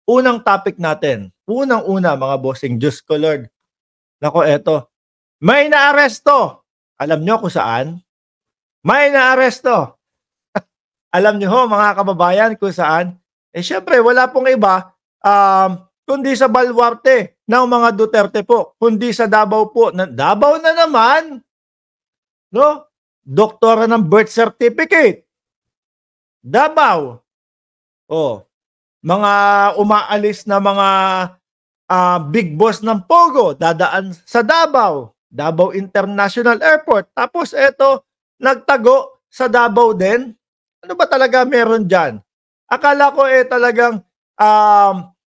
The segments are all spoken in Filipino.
unang topic natin. Unang-una, mga bossing, Diyos ko Lord. Nako, eto. May naaresto. Alam nyo kung saan? May naaresto. Alam nyo ho, mga kababayan, kung saan? Eh, syempre, wala pong iba, kundi sa baluarte ng mga Duterte po. Kundi sa Davao po. Davao na naman. No? Doktora ng birth certificate. Davao. Oh, mga umaalis na mga big boss ng Pogo, dadaan sa Davao. Davao International Airport. Tapos eto, nagtago sa Davao din. Ano ba talaga meron dyan? Akala ko talagang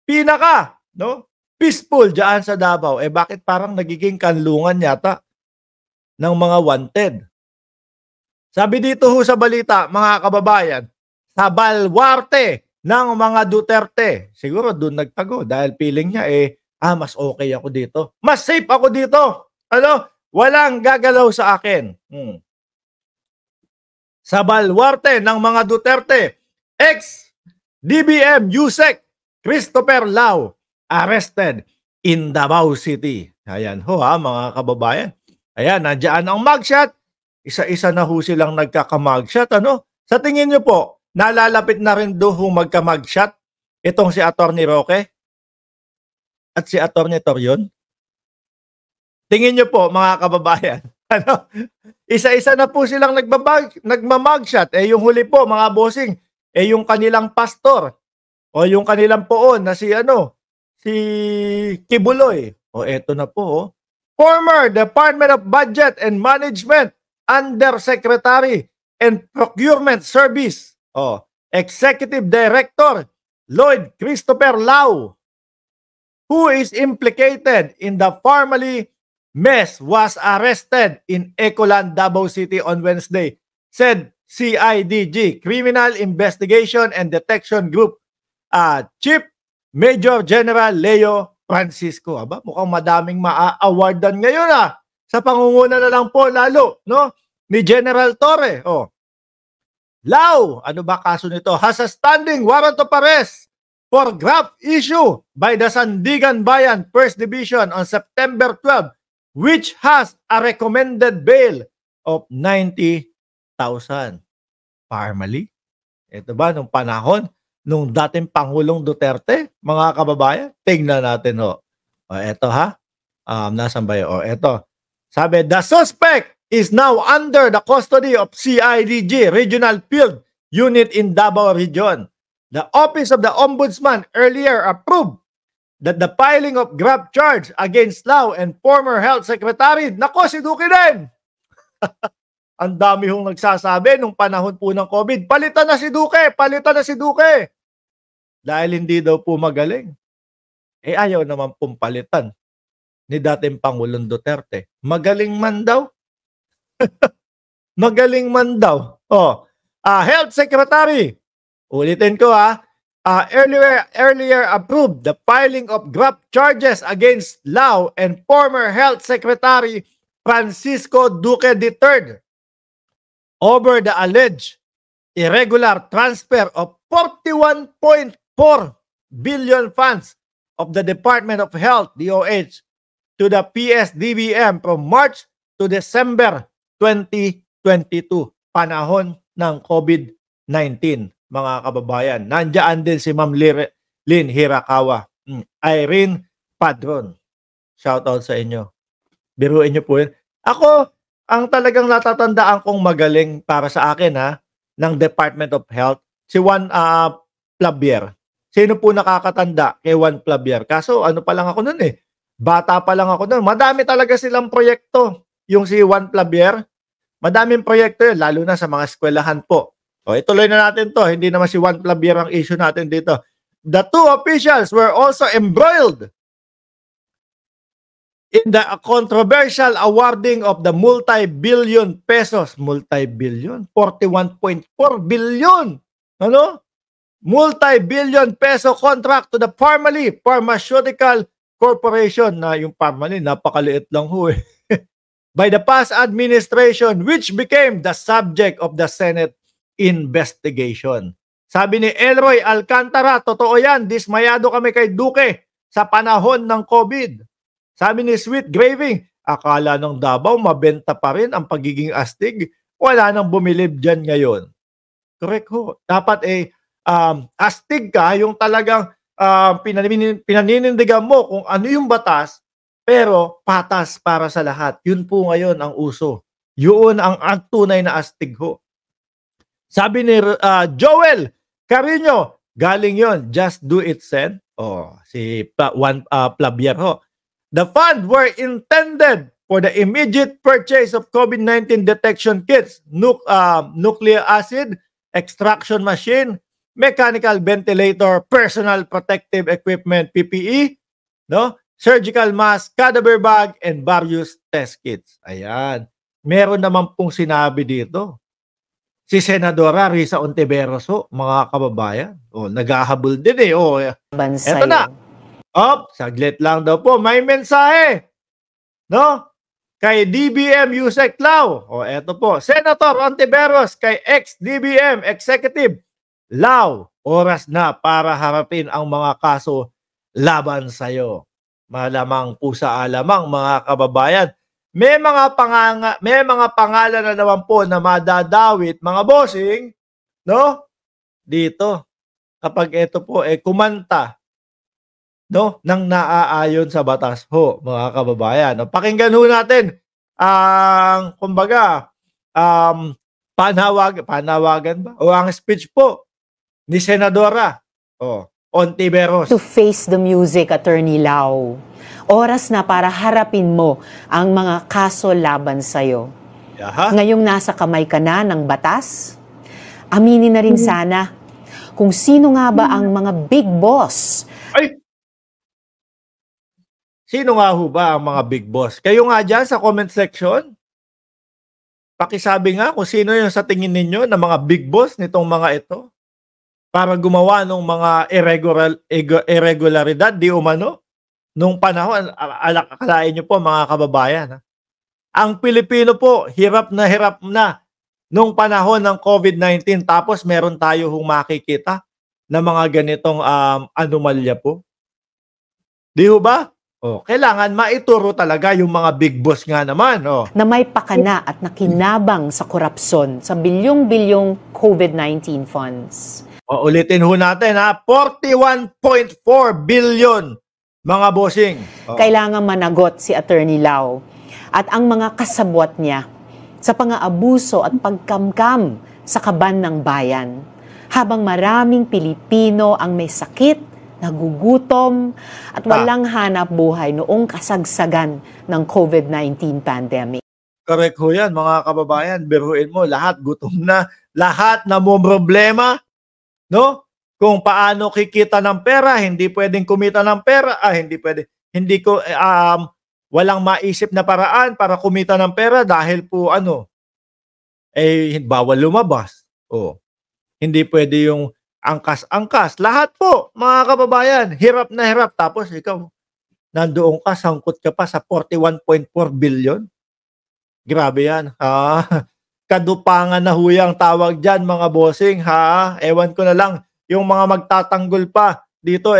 pinaka, no? Peaceful dyan sa Davao. Eh bakit parang nagiging kanlungan yata ng mga wanted? Sabi dito ho sa balita, mga kababayan, sa baluarte ng mga Duterte. Siguro doon nagtago dahil feeling niya mas okay ako dito. Mas safe ako dito. Ano? Walang gagalaw sa akin. Sa baluarte ng mga Duterte, ex-DBM Yusek Christopher Lau arrested in Davao City. Ayan ho mga kababayan. Ayan, nandiyan ang mugshot. Isa-isa na ho silang nagkaka-mugshot. Ano? Sa tingin nyo po, nalalapit na rin doon magka-mugshot itong si Atty. Roque at si Atty. Torion? Tingin nyo po, mga kababayan, ano? Isa-isa na po silang nagmamugshot. Yung huli po, mga bossing, yung kanilang pastor o yung kanilang poon na si Kibuloy. Eto na po. Former Department of Budget and Management Undersecretary and Procurement Service, Executive Director Lloyd Christopher Lau, who is implicated in the Farmally mess, was arrested in Ecoland, Davao City on Wednesday, said CIDG, Criminal Investigation and Detection Group, Chief Major General Leo Francisco. Aba, mukhang madaming maa-awardan ngayon sa pangunguna na lang po lalo, no? Ni General Torre. Lau, ano ba kaso nito? Has a standing warrant of arrest for graft issue by the Sandigan Bayan First Division on September 12, which has a recommended bail of 90,000. Formally? Ito ba nung panahon nung dating Pangulong Duterte, mga kababayan? Tingnan natin eto nasan ba yun? Eto. Sabi, the suspect is now under the custody of CIDG Regional Field Unit in Davao Region. The Office of the Ombudsman earlier approved that the filing of graft charge against Lau and former Health Secretary, nako si Duque din! Ang dami hong nagsasabi nung panahon po ng COVID, palitan na si Duque! Palitan na si Duque! Dahil hindi daw po magaling. Ayaw naman pong palitan ni dating Pangulong Duterte. Magaling man daw. Magaling man daw. Health Secretary, ulitin ko earlier approved the filing of graft charges against Lau and former Health Secretary Francisco Duque III over the alleged irregular transfer of 41.4 billion funds of the Department of Health, DOH, to the PSDBM from March to December 2022, panahon ng COVID-19, mga kababayan. Nandiyan din si Ma'am Lynn Hirakawa, Irene Padron. Shout out sa inyo. Biruin nyo po yun. Ako, ang talagang natatandaan kong magaling para sa akin ng Department of Health, si Juan Plabier. Sino po nakakatanda kay Juan Plabier? Kaso ano pa lang ako nun bata pa lang ako nun. Madami talaga silang proyekto. Yung si Juan Plabier, madaming proyekto yun, lalo na sa mga eskwelahan po. Ituloy na natin to. Hindi naman si Juan Plabier ang issue natin dito. The two officials were also embroiled in the controversial awarding of the multi-billion pesos. Multi-billion? 41.4 billion. Multi-billion peso contract to the Farmally Pharmaceutical Corporation, na yung Farmally, napakaliit lang by the past administration, which became the subject of the Senate investigation. Sabi ni Elroy Alcantara, totoo yan, dismayado kami kay Duque sa panahon ng COVID. Sabi ni Sweet Graving, akala ng Davao mabenta pa rin ang pagiging astig. Wala nang bumilib dyan ngayon. Correct ho. Dapat astig ka, yung talagang pinaninindigan mo kung ano yung batas, pero patas para sa lahat. Yun po ngayon ang uso. Yun ang tunay na astig ho. Sabi ni Joel Carino, galing yon, just do it, Sen. Si Plabier ho. The fund were intended for the immediate purchase of COVID-19 detection kits, nucleic acid extraction machine, mechanical ventilator, personal protective equipment, PPE, no? Surgical mask, cadaver bag, and various test kits. Ayan. Meron naman pong sinabi dito. Si Senadora Risa Ontiveros, mga kababayan. Naghahabol din eh. Eto na. Saglit lang daw po. May mensahe. No? Kay DBM Yusek Lau. Eto po. Senator Ontiveros kay ex-DBM Executive Lau. Oras na para harapin ang mga kaso laban sa'yo. Malamang pusa alamang mga kababayan. May mga pangalan na naman po na madadawit, mga bossing, no? Dito. Kapag ito po kumanta, no, nang naaayon sa batas ho, mga kababayan. Pakinggan ho natin ang kumbaga panawagan ba? O ang speech po ni Senadora Ontiveros. To face the music, Attorney Lau. Oras na para harapin mo ang mga kaso laban sa'yo. Ngayong nasa kamay ka na ng batas, aminin na rin sana kung sino nga ba ang mga big boss. Ay! Sino nga ho ba ang mga big boss? Kayo nga dyan sa comment section, pakisabi nga kung sino yung sa tingin ninyo na mga big boss nitong mga ito para gumawa ng mga irregularidad, di umano. Nung panahon, akalain nyo po mga kababayan, ang Pilipino po, hirap na nung panahon ng COVID-19, tapos meron tayo makikita na mga ganitong anomalya po. Di ho ba? Kailangan maituro talaga yung mga big boss nga naman. Na may pakana at nakinabang sa korupsyon sa bilyong-bilyong COVID-19 funds. Ulitin ho natin 41.4 billion. Mga bossing. Kailangan managot si Attorney Lau at ang mga kasabwat niya sa pang-aabuso at pagkamkam sa kaban ng bayan. Habang maraming Pilipino ang may sakit, nagugutom at walang hanap buhay noong kasagsagan ng COVID-19 pandemic. Correct ho yan mga kababayan. Biruin mo, lahat gutom na, lahat na mo problema, no? Kung paano kikita ng pera, hindi pwedeng kumita ng pera, walang maisip na paraan para kumita ng pera dahil po bawal lumabas. Hindi pwede yung angkas-angkas. Lahat po, mga kababayan, hirap na hirap. Tapos ikaw, nandoon ka, sangkot ka pa sa 41.4 billion. Grabe yan. Kadupangan na huyang tawag dyan, mga bossing. Ewan ko na lang. Yung mga magtatanggol pa dito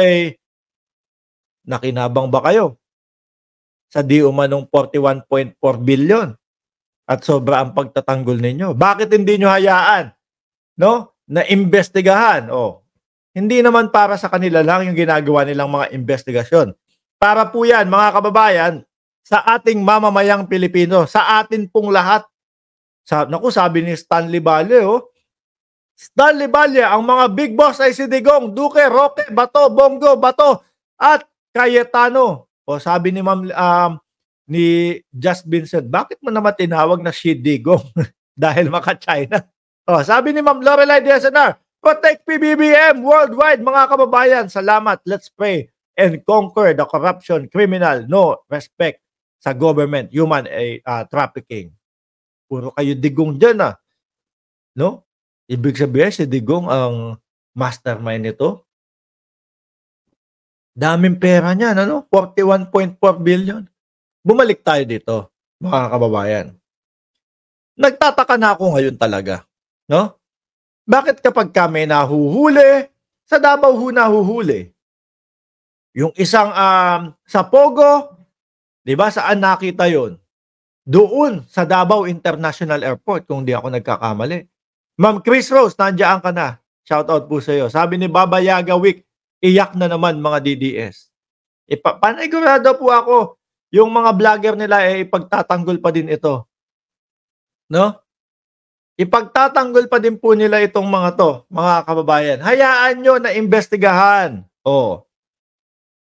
nakinabang ba kayo sa di umanong 41.4 billion at sobra ang pagtatanggol ninyo? Bakit hindi nyo hayaan, no, na imbestigahan? Hindi naman para sa kanila lang yung ginagawa nilang mga investigasyon. Para po yan, mga kababayan, sa ating mamamayang Pilipino, sa atin pong lahat. Sabi ni Stanley Valle, Stanley Valle, ang mga big boss ay si Digong, Duque, Roque, Bato, Bongo, Bato, at Cayetano. Sabi ni ni Just Vincent, bakit mo naman tinawag na si Digong? Dahil maka-China. Sabi ni Ma'am Lorelai DSNR, protect PBBM worldwide, mga kababayan. Salamat, let's pray and conquer the corruption, criminal, no respect sa government, human trafficking. Puro kayo Digong dyan, no? Ibig sabihin, si Digong ang mastermind nito. Daming pera niya, 41.4 billion. Bumalik tayo dito, mga kababayan. Nagtataka na ako ngayon talaga, no? Bakit kapag kami nahuhuli, sa Davao ho nahuhuli? Yung isang sa Pogo, 'di ba saan nakita yon? Doon sa Davao International Airport kung di ako nagkakamali. Ma'am Chris Rose, nandiyan ka na. Shout out po sa iyo. Sabi ni Baba Yaga Week, iyak na naman mga DDS. Panigurado po ako, yung mga vlogger nila ipagtatanggol pa din ito. No? Ipagtatanggol pa din po nila itong mga to, mga kababayan. Hayaan nyo na imbestigahan. Oh.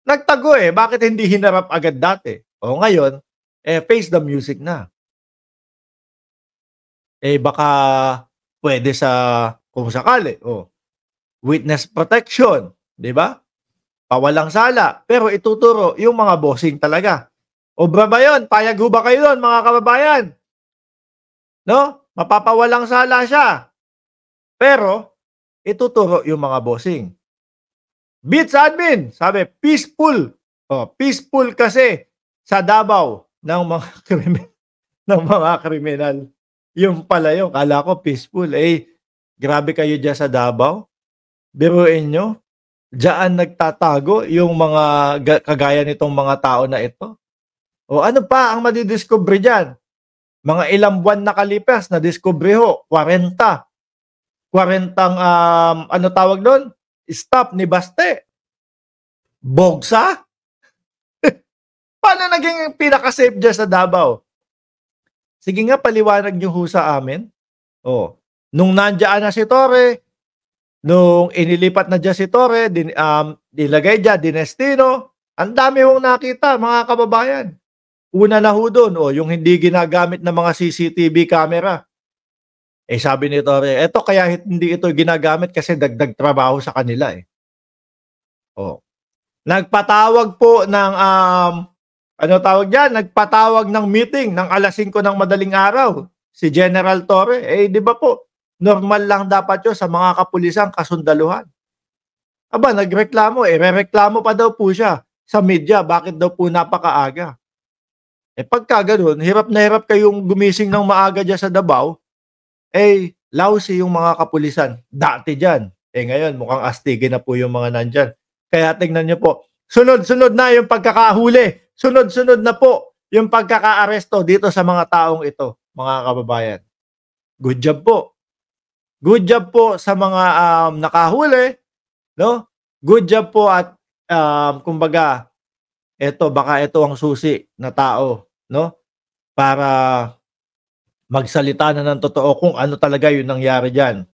Nagtago bakit hindi hinarap agad dati? Ngayon, face the music na. Baka pwede sa, kung sakali, witness protection, di ba? Pawalang sala, pero ituturo yung mga bossing talaga. Obra ba yun? Payag ho ba kayo doon, mga kababayan? No? Mapapawalang sala siya. Pero, ituturo yung mga bossing. Beats admin, sabi, peaceful. Peaceful kasi sa Davao ng mga kriminal. Yung pala yun, kala ko peaceful. Grabe kayo dyan sa Davao. Biruin nyo, dyan nagtatago yung mga kagaya nitong mga tao na ito. Ano pa ang madidiscover dyan? Mga ilang buwan nakalipas na discovery ho, 40. 40 ano tawag doon? Stop ni Baste. Bogsa? Paano naging pinaka-safe dyan sa Davao? Sige nga, paliwanag nyo ho sa amin. Nung nandiyan na si Torre, nung inilipat na dyan si Torre, dilagay dyan, Dinestino, ang dami hong nakita, mga kababayan. Una na ho doon, yung hindi ginagamit ng mga CCTV camera. Sabi ni Torre, eto kaya hindi ito ginagamit kasi dagdag trabaho sa kanila Nagpatawag po ng ano tawag diyan? Nagpatawag ng meeting ng alas 5 ng madaling araw si General Torre. Di ba po, normal lang dapat 'yon sa mga kapulisang kasundaluhan. Nagreklamo rereklamo pa daw po siya sa media, bakit daw po napakaaga. Pagka ganoon, hirap na hirap kayong gumising ng maaga diyan sa Davao, lousy yung mga kapulisan dati diyan. Ngayon mukhang astige na po yung mga nandyan. Kaya tingnan niyo po, sunod-sunod na yung pagkakahuli. Sunod-sunod na po yung pagkakaaresto dito sa mga taong ito, mga kababayan. Good job po. Good job po sa mga nakahuli, no? Good job po at kumbaga baka ito ang susi na tao, no? Para magsalita na ng totoo kung ano talaga yung nangyari diyan.